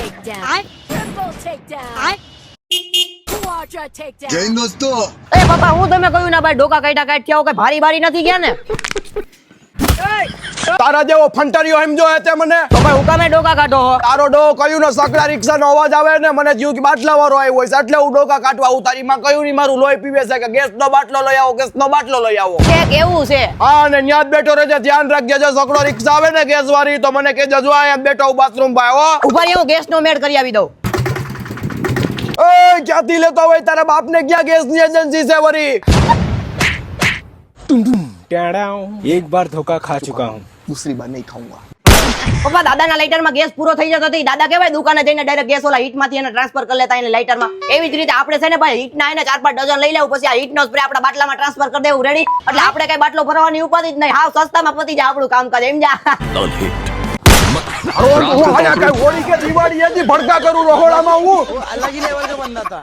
takedown. Triple takedown. Quadra takedown. Jain દોસ્તો એ બાપા હું તમે કહ્યું ને ભાઈ ડોકા કાઢ્યા કાઢ્યા કઈ ભારી ભારી નથી ગયા ને તારા જેવો ફંટરિયો એમ જો તે મને તો ભાઈ હુકામે ડોકા કાઢો હો? તારો ડો કયું ને સકડા રિક્ષાનો અવાજ આવે ને મને જીવ કે બાટલા વાળો આવ્યો હોય છે એટલે હું ડોકા કાઢવા ઉતારી માં કયું ની મારું લોહી પીવે છે કે ગેસનો બાટલો લઈ આવો ગેસનો બાટલો લઈ આવો કે કેવું છે હા અને ન્યા જ બેઠો રહેજે ધ્યાન રાખજે જો સકડો રિક્ષા આવે ને ગેસ વાળી તો મને કહેજે જો અહીંયા બેઠો હું બાથરૂમ માં હો ઉપર હું ગેસનો મેળ કરી આવી દઉં એ ક્યાંથી લેતો હોય તારા બાપને ક્યાં ગેસની એજન્સી છે વરી एक बार धोखा खा चुका हूँ। दूसरी बार नहीं खाऊंगा પપ્પા દાદાના લાઇટરમાં ગેસ પૂરો થઈ જતો હતી દાદા કહેવાય દુકાને જઈને ડાયરેક્ટ ગેસ ઓલા હીટમાંથી એને ટ્રાન્સફર કરી લેતા એને લાઇટરમાં એવી જ રીતે આપણે છે ને ભાઈ હીટના એને 4-5 ડઝન લઈ લેવું પછી આ હીટનો સ્પ્રે આપણા બાટલામાં ટ્રાન્સફર કરી દેવું રેડી એટલે આપણે કઈ બાટલો ભરવાની ઉપાધિ જ નહીં હાવ સસ્તામાં પતી જાય આપણું કામકાજ એમ જા હું આયા કઈ હોળી કે દિવાળી હજી ભડકા કરું રહોડામાં હું अलग ही लेवल का बंदा था।